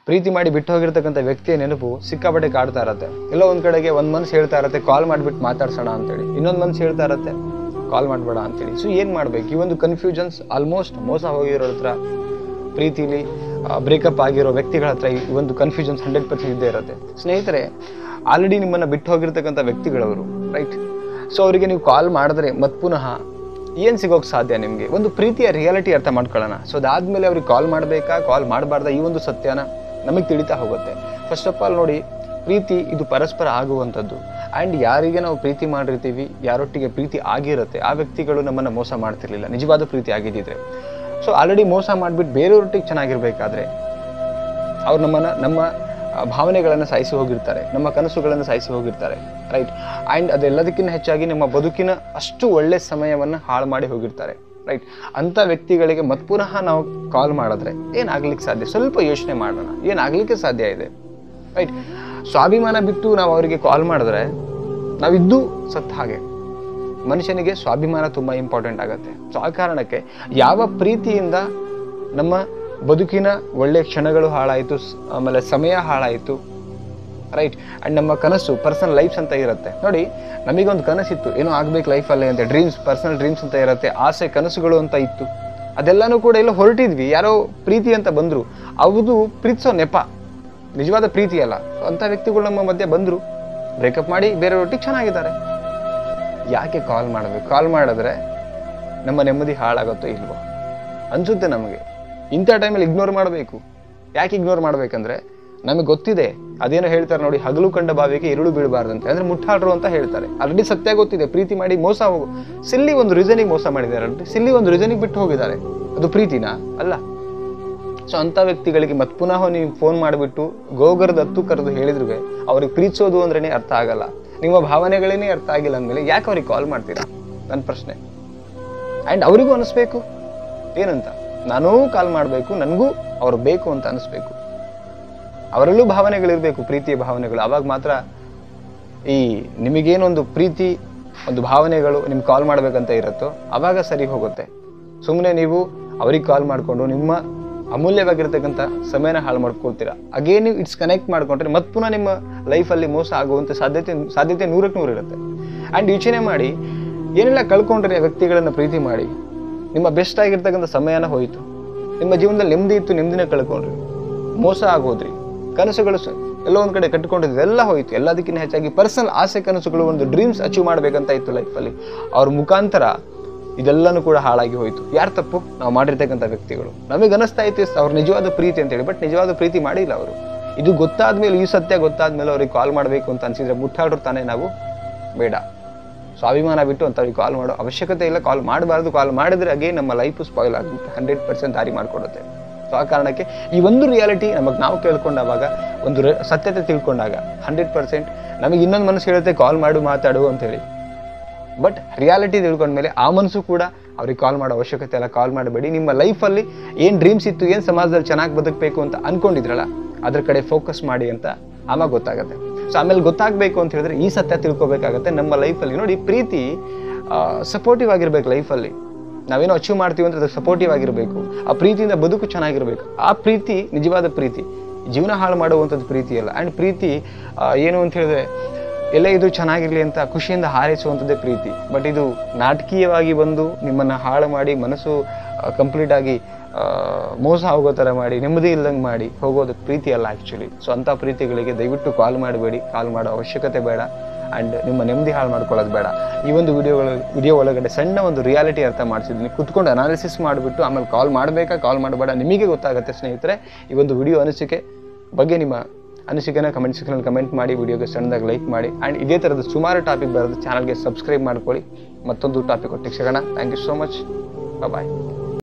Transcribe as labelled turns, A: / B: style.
A: ಪ್ರೀತಿ ಮಾಡಿ ಬಿಟ್ಟು ಹೋಗಿರ್ತಕ್ಕಂಥ ವ್ಯಕ್ತಿಯ ನೆನಪು ಸಿಕ್ಕಾಪಟ್ಟೆ ಕಾಡ್ತಾ ಇರತ್ತೆ. ಎಲ್ಲೋ ಒಂದು ಕಡೆಗೆ ಒಂದು ಮನಸ್ಸು ಹೇಳ್ತಾ ಇರತ್ತೆ ಕಾಲ್ ಮಾಡಿಬಿಟ್ಟು ಮಾತಾಡ್ಸೋಣ ಅಂತೇಳಿ, ಇನ್ನೊಂದು ಮನಸ್ಸು ಹೇಳ್ತಾ ಇರತ್ತೆ ಕಾಲ್ ಮಾಡಬೇಡ ಅಂತೇಳಿ. ಸೊ ಏನು ಮಾಡಬೇಕು? ಈ ಒಂದು ಕನ್ಫ್ಯೂಷನ್ಸ್ ಆಲ್ಮೋಸ್ಟ್ ಮೋಸ ಹೋಗಿರೋ ಹತ್ರ, ಪ್ರೀತಿಲಿ ಬ್ರೇಕಪ್ ಆಗಿರೋ ವ್ಯಕ್ತಿಗಳ ಹತ್ರ ಈ ಒಂದು ಕನ್ಫ್ಯೂಷನ್ಸ್ 100% ಇದ್ದೇ ಇರುತ್ತೆ. ಸ್ನೇಹಿತರೆ, ಆಲ್ರೆಡಿ ನಿಮ್ಮನ್ನು ಬಿಟ್ಟು ಹೋಗಿರ್ತಕ್ಕಂಥ ವ್ಯಕ್ತಿಗಳವರು, ರೈಟ್? ಸೊ ಅವರಿಗೆ ನೀವು ಕಾಲ್ ಮಾಡಿದ್ರೆ ಮತ್ತೆ ಪುನಃ ಏನು ಸಿಗೋಕ್ಕೆ ಸಾಧ್ಯ ನಿಮಗೆ? ಒಂದು ಪ್ರೀತಿಯ ರಿಯಾಲಿಟಿ ಅರ್ಥ ಮಾಡ್ಕೊಳ್ಳೋಣ. ಸೊ ಅದಾದಮೇಲೆ ಅವ್ರಿಗೆ ಕಾಲ್ ಮಾಡಬೇಕಾ ಕಾಲ್ ಮಾಡಬಾರ್ದ, ಈ ಒಂದು ಸತ್ಯನ ನಮಗೆ ತಿಳಿತಾ ಹೋಗುತ್ತೆ. ಫಸ್ಟ್ ಆಫ್ ಆಲ್ ನೋಡಿ, ಪ್ರೀತಿ ಇದು ಪರಸ್ಪರ ಆಗುವಂಥದ್ದು. ಆ್ಯಂಡ್ ಯಾರಿಗೆ ನಾವು ಪ್ರೀತಿ ಮಾಡಿರ್ತೀವಿ, ಯಾರೊಟ್ಟಿಗೆ ಪ್ರೀತಿ ಆಗಿರುತ್ತೆ, ಆ ವ್ಯಕ್ತಿಗಳು ನಮ್ಮನ್ನು ಮೋಸ ಮಾಡ್ತಿರ್ಲಿಲ್ಲ ನಿಜವಾದ ಪ್ರೀತಿ ಆಗಿದ್ದಿದ್ರೆ. ಸೊ ಆಲ್ರೆಡಿ ಮೋಸ ಮಾಡಿಬಿಟ್ಟು ಬೇರೆಯವ್ರೊಟ್ಟಿಗೆ ಚೆನ್ನಾಗಿರ್ಬೇಕಾದ್ರೆ ಅವ್ರು ನಮ್ಮ ಭಾವನೆಗಳನ್ನು ಸಾಯಿಸಿ ಹೋಗಿರ್ತಾರೆ, ನಮ್ಮ ಕನಸುಗಳನ್ನು ಸಾಯಿಸಿ ಹೋಗಿರ್ತಾರೆ, ರೈಟ್? ಆ್ಯಂಡ್ ಅದೆಲ್ಲದಕ್ಕಿಂತ ಹೆಚ್ಚಾಗಿ ನಮ್ಮ ಬದುಕಿನ ಅಷ್ಟು ಒಳ್ಳೆ ಸಮಯವನ್ನು ಹಾಳು ಮಾಡಿ ಹೋಗಿರ್ತಾರೆ, ರೈಟ್? ಅಂಥ ವ್ಯಕ್ತಿಗಳಿಗೆ ಮತ್ತೆ ಪುನಃ ನಾವು ಕಾಲ್ ಮಾಡಿದ್ರೆ ಏನಾಗ್ಲಿಕ್ಕೆ ಸಾಧ್ಯ? ಸ್ವಲ್ಪ ಯೋಚನೆ ಮಾಡೋಣ, ಏನಾಗಲಿಕ್ಕೆ ಸಾಧ್ಯ ಇದೆ, ರೈಟ್? ಸ್ವಾಭಿಮಾನ ಬಿಟ್ಟು ನಾವು ಅವರಿಗೆ ಕಾಲ್ ಮಾಡಿದ್ರೆ ನಾವಿದ್ದು ಸತ್ತ ಹಾಗೆ. ಮನುಷ್ಯನಿಗೆ ಸ್ವಾಭಿಮಾನ ತುಂಬ ಇಂಪಾರ್ಟೆಂಟ್ ಆಗುತ್ತೆ. ಸೊ ಆ ಕಾರಣಕ್ಕೆ ಯಾವ ಪ್ರೀತಿಯಿಂದ ನಮ್ಮ ಬದುಕಿನ ಒಳ್ಳೆಯ ಕ್ಷಣಗಳು ಹಾಳಾಯಿತು, ಆಮೇಲೆ ಸಮಯ ಹಾಳಾಯಿತು, ರೈಟ್? ಆ್ಯಂಡ್ ನಮ್ಮ ಕನಸು ಪರ್ಸನಲ್ ಲೈಫ್ಸ್ ಅಂತ ಇರುತ್ತೆ ನೋಡಿ. ನಮಗೊಂದು ಕನಸಿತ್ತು, ಏನೋ ಆಗ್ಬೇಕು ಲೈಫಲ್ಲೇ ಅಂತ, ಡ್ರೀಮ್ಸ್, ಪರ್ಸನಲ್ ಡ್ರೀಮ್ಸ್ ಅಂತ ಇರುತ್ತೆ, ಆಸೆ ಕನಸುಗಳು ಅಂತ ಇತ್ತು. ಅದೆಲ್ಲನೂ ಕೂಡ ಎಲ್ಲ ಹೊರಟಿದ್ವಿ, ಯಾರೋ ಪ್ರೀತಿ ಅಂತ ಬಂದರು, ಅದು ಪ್ರೀತಿಸೋ ನೆಪ, ನಿಜವಾದ ಪ್ರೀತಿ ಅಲ್ಲ. ಅಂಥ ವ್ಯಕ್ತಿಗಳು ನಮ್ಮ ಮಧ್ಯೆ ಬಂದರು, ಬ್ರೇಕಪ್ ಮಾಡಿ ಬೇರೆಯವ್ರೊಟ್ಟಿಗೆ ಚೆನ್ನಾಗಿದ್ದಾರೆ. ಯಾಕೆ ಕಾಲ್ ಮಾಡಬೇಕು? ಕಾಲ್ ಮಾಡಿದ್ರೆ ನಮ್ಮ ನೆಮ್ಮದಿ ಹಾಳಾಗುತ್ತೋ ಇಲ್ವೋ ಅನಿಸುತ್ತೆ ನಮಗೆ. ಇಂಥ ಟೈಮಲ್ಲಿ ಇಗ್ನೋರ್ ಮಾಡಬೇಕು. ಯಾಕೆ ಇಗ್ನೋರ್ ಮಾಡಬೇಕಂದ್ರೆ ನಮಗೆ ಗೊತ್ತಿದೆ, ಅದೇನೋ ಹೇಳ್ತಾರೆ ನೋಡಿ, ಹಗಲು ಕಂಡ ಬಾವಿಗೆ ಇರುಳು ಬೀಳಬಾರ್ದಂತೆ, ಅಂದರೆ ಮುಟ್ಟಾಡ್ರು ಅಂತ ಹೇಳ್ತಾರೆ. ಆಲ್ರೆಡಿ ಸತ್ಯ ಗೊತ್ತಿದೆ, ಪ್ರೀತಿ ಮಾಡಿ ಮೋಸ ಹೋಗು, ಸಿಲ್ಲಿ ಒಂದು ರೀಸನಿಗೆ ಮೋಸ ಮಾಡಿದ್ದಾರೆ, ಸಿಲ್ಲಿ ಒಂದು ರೀಸನಿಗೆ ಬಿಟ್ಟು ಹೋಗಿದ್ದಾರೆ. ಅದು ಪ್ರೀತಿನಾ? ಅಲ್ಲ. ಸೊ ಅಂಥ ವ್ಯಕ್ತಿಗಳಿಗೆ ಮತ್ತೆ ಪುನಃ ನೀವು ಫೋನ್ ಮಾಡಿಬಿಟ್ಟು ಗೋಗರದ ಹತ್ತು ಕರೆದು ಹೇಳಿದ್ರು ಅವ್ರಿಗೆ ಪ್ರೀತಿಸೋದು ಅಂದ್ರೇ ಅರ್ಥ ಆಗಲ್ಲ, ನಿಮ್ಮ ಭಾವನೆಗಳೇನೇ ಅರ್ಥ ಆಗಿಲ್ಲ ಅಂದಮೇಲೆ ಯಾಕೆ ಅವ್ರಿಗೆ ಕಾಲ್ ಮಾಡ್ತೀರಾ? ನನ್ನ ಪ್ರಶ್ನೆ. ಆ್ಯಂಡ್ ಅವರಿಗೂ ಅನಿಸ್ಬೇಕು ಏನಂತ, ನಾನೂ ಕಾಲ್ ಮಾಡಬೇಕು, ನನಗೂ ಅವ್ರು ಬೇಕು ಅಂತ ಅನಿಸ್ಬೇಕು. ಅವರಲ್ಲೂ ಭಾವನೆಗಳಿರಬೇಕು, ಪ್ರೀತಿಯ ಭಾವನೆಗಳು. ಆವಾಗ ಮಾತ್ರ ಈ ನಿಮಗೇನೊಂದು ಪ್ರೀತಿ, ಒಂದು ಭಾವನೆಗಳು ನಿಮ್ಗೆ ಕಾಲ್ ಮಾಡಬೇಕಂತ ಇರುತ್ತೋ ಆವಾಗ ಸರಿ ಹೋಗುತ್ತೆ. ಸುಮ್ಮನೆ ನೀವು ಅವ್ರಿಗೆ ಕಾಲ್ ಮಾಡಿಕೊಂಡು ನಿಮ್ಮ ಅಮೂಲ್ಯವಾಗಿರ್ತಕ್ಕಂಥ ಸಮಯನ ಹಾಳು ಮಾಡ್ಕೊಳ್ತೀರಾ. ಅಗೇನ್ ನೀವು ಇಟ್ಸ್ ಕನೆಕ್ಟ್ ಮಾಡ್ಕೊಂಡ್ರೆ ಮತ್ತೆ ಪುನಃ ನಿಮ್ಮ ಲೈಫಲ್ಲಿ ಮೋಸ ಆಗುವಂಥ ಸಾಧ್ಯತೆ 100ಕ್ಕೆ 100 ಇರುತ್ತೆ. ಆ್ಯಂಡ್ ಯೋಚನೆ ಮಾಡಿ, ಏನೆಲ್ಲ ಕಳ್ಕೊಂಡ್ರೆ ವ್ಯಕ್ತಿಗಳನ್ನು ಪ್ರೀತಿ ಮಾಡಿ, ನಿಮ್ಮ ಬೆಸ್ಟ್ ಆಗಿರ್ತಕ್ಕಂಥ ಸಮಯನ ಹೋಯಿತು, ನಿಮ್ಮ ಜೀವನದಲ್ಲಿ ನೆಮ್ಮದಿ ಇತ್ತು, ನೆಮ್ಮದಿನ ಕಳ್ಕೊಂಡ್ರಿ, ಮೋಸ ಆಗೋದ್ರಿ, ಕನಸುಗಳು ಎಲ್ಲೋ ಒಂದು ಕಡೆ ಕಟ್ಟಿಕೊಂಡಿದ್ದು ಎಲ್ಲ ಹೋಯಿತು. ಎಲ್ಲದಕ್ಕಿಂತ ಹೆಚ್ಚಾಗಿ ಪರ್ಸನಲ್ ಆಸೆ ಕನಸುಗಳು, ಒಂದು ಡ್ರೀಮ್ಸ್ ಅಚೀವ್ ಮಾಡಬೇಕಂತ ಇತ್ತು ಲೈಫಲ್ಲಿ, ಅವ್ರ ಮುಖಾಂತರ ಇದೆಲ್ಲನೂ ಕೂಡ ಹಾಳಾಗಿ ಹೋಯಿತು. ಯಾರು ತಪ್ಪು? ನಾವು ಮಾಡಿರ್ತಕ್ಕಂಥ ವ್ಯಕ್ತಿಗಳು. ನಮಗೆ ಅನಿಸ್ತಾ ಇತ್ತು ಅವ್ರು ನಿಜವಾದ ಪ್ರೀತಿ ಅಂತೇಳಿ, ಬಟ್ ನಿಜವಾದ ಪ್ರೀತಿ ಮಾಡಿಲ್ಲ ಅವರು. ಇದು ಗೊತ್ತಾದ್ಮೇಲೆ, ಈ ಸತ್ಯ ಗೊತ್ತಾದ್ಮೇಲೆ ಅವ್ರಿಗೆ ಕಾಲ್ ಮಾಡಬೇಕು ಅಂತ ಅನ್ಸಿದ್ರೆ ಮುಟ್ಟಾಡ್ರು ತಾನೇ ನಾವು. ಬೇಡ, ಸ್ವಾಭಿಮಾನ ಬಿಟ್ಟು ಅಂಥವ್ರಿಗೆ ಕಾಲ್ ಮಾಡೋ ಅವಶ್ಯಕತೆ ಇಲ್ಲ, ಕಾಲ್ ಮಾಡಬಾರ್ದು. ಕಾಲ್ ಮಾಡಿದ್ರೆ ಹಾಗೆ ನಮ್ಮ ಲೈಫು ಸ್ಪಾಯ್ಲ್ ಆಗುತ್ತೆ, 100% ದಾರಿ ಮಾಡಿಕೊಡುತ್ತೆ. ಸೊ ಆ ಕಾರಣಕ್ಕೆ ಈ ಒಂದು ರಿಯಾಲಿಟಿ ನಮಗೆ ನಾವು ಕೇಳ್ಕೊಂಡಾಗ, ಒಂದು ಸತ್ಯತೆ ತಿಳ್ಕೊಂಡಾಗ 100% ನಮಗೆ ಇನ್ನೊಂದು ಮನಸ್ಸು ಹೇಳುತ್ತೆ ಕಾಲ್ ಮಾಡು, ಮಾತಾಡು ಅಂತೇಳಿ. ಬಟ್ ರಿಯಾಲಿಟಿ ತಿಳ್ಕೊಂಡ್ಮೇಲೆ ಆ ಮನಸ್ಸು ಕೂಡ ಅವ್ರಿಗೆ ಕಾಲ್ ಮಾಡೋ ಅವಶ್ಯಕತೆ ಇಲ್ಲ, ಕಾಲ್ ಮಾಡಬೇಡಿ. ನಿಮ್ಮ ಲೈಫಲ್ಲಿ ಏನು ಡ್ರೀಮ್ಸ್ ಇತ್ತು, ಏನು ಸಮಾಜದಲ್ಲಿ ಚೆನ್ನಾಗಿ ಬದುಕಬೇಕು ಅಂತ ಅಂದ್ಕೊಂಡಿದ್ರಲ್ಲ, ಅದ್ರ ಕಡೆ ಫೋಕಸ್ ಮಾಡಿ ಅಂತ ಆವಾಗ ಗೊತ್ತಾಗುತ್ತೆ. ಸೊ ಆಮೇಲೆ ಗೊತ್ತಾಗಬೇಕು ಅಂತ ಹೇಳಿದ್ರೆ ಈ ಸತ್ಯ ತಿಳ್ಕೊಬೇಕಾಗತ್ತೆ. ನಮ್ಮ ಲೈಫಲ್ಲಿ ನೋಡಿ, ಪ್ರೀತಿ ಸಪೋರ್ಟಿವ್ ಆಗಿರ್ಬೇಕು. ಲೈಫಲ್ಲಿ ನಾವೇನೋ ಅಚೀವ್ ಮಾಡ್ತೀವಿ ಅಂದರೆ ಅದಕ್ಕೆ ಸಪೋರ್ಟಿವ್ ಆಗಿರಬೇಕು. ಆ ಪ್ರೀತಿಯಿಂದ ಬದುಕು ಚೆನ್ನಾಗಿರ್ಬೇಕು. ಆ ಪ್ರೀತಿ ನಿಜವಾದ ಪ್ರೀತಿ, ಜೀವನ ಹಾಳು ಮಾಡುವಂಥದ್ದು ಪ್ರೀತಿ ಅಲ್ಲ. ಆ್ಯಂಡ್ ಪ್ರೀತಿ ಏನು ಅಂತ ಹೇಳಿದ್ರೆ, ಎಲ್ಲ ಇದು ಚೆನ್ನಾಗಿರಲಿ ಅಂತ ಖುಷಿಯಿಂದ ಹಾರೈಸುವಂಥದ್ದೇ ಪ್ರೀತಿ. ಬಟ್ ಇದು ನಾಟಕೀಯವಾಗಿ ಬಂದು ನಿಮ್ಮನ್ನು ಹಾಳು ಮಾಡಿ, ಮನಸ್ಸು ಕಂಪ್ಲೀಟಾಗಿ ಮೋಸ ಹೋಗೋ ಥರ ಮಾಡಿ, ನೆಮ್ಮದಿ ಇಲ್ಲದಂಗೆ ಮಾಡಿ ಹೋಗೋದಕ್ಕೆ ಪ್ರೀತಿ ಅಲ್ಲ ಆ್ಯಕ್ಚುಲಿ. ಸೊ ಅಂಥ ಪ್ರೀತಿಗಳಿಗೆ ದಯವಿಟ್ಟು ಕಾಲ್ ಮಾಡಬೇಡಿ, ಕಾಲ್ ಮಾಡೋ ಅವಶ್ಯಕತೆ ಬೇಡ. ಆ್ಯಂಡ್ ನಿಮ್ಮ ನೆಮ್ಮದಿ ಹಾಳು ಮಾಡ್ಕೊಳ್ಳೋದು ಬೇಡ. ಈ ಒಂದು ವಿಡಿಯೋ ಒಳಗಡೆ ಸಣ್ಣ ಒಂದು ರಿಯಾಲಿಟಿ ಅರ್ಥ ಮಾಡಿಸಿದ್ದೀನಿ. ಕುತ್ಕೊಂಡು ಅನಾಲಿಸಿಸ್ ಮಾಡಿಬಿಟ್ಟು ಆಮೇಲೆ ಕಾಲ್ ಮಾಡಬೇಕಾ ಕಾಲ್ ಮಾಡಬೇಡ ನಿಮಗೆ ಗೊತ್ತಾಗುತ್ತೆ ಸ್ನೇಹಿತರೆ. ಈ ಒಂದು ವಿಡಿಯೋ ಅನಿಸಿಕೆ ಬಗ್ಗೆ ನಿಮ್ಮ ಅನಿಸಿಕೆನ ಕಮೆಂಟ್ ಸೆಕ್ಷನಲ್ಲಿ ಕಮೆಂಟ್ ಮಾಡಿ, ವಿಡಿಯೋಗೆ ಸಣ್ಣದಾಗಿ ಲೈಕ್ ಮಾಡಿ. ಆ್ಯಂಡ್ ಇದೇ ಥರದ ಸುಮಾರು ಟಾಪಿಕ್ ಬರೋದು, ಚಾನಲ್ಗೆ ಸಬ್ಸ್ಕ್ರೈಬ್ ಮಾಡ್ಕೊಳ್ಳಿ. ಮತ್ತೊಂದು ಟಾಪಿಕ್ ಒಟ್ಟಿಗೆ ಸಿಗೋಣ. Thank you so much. Bye.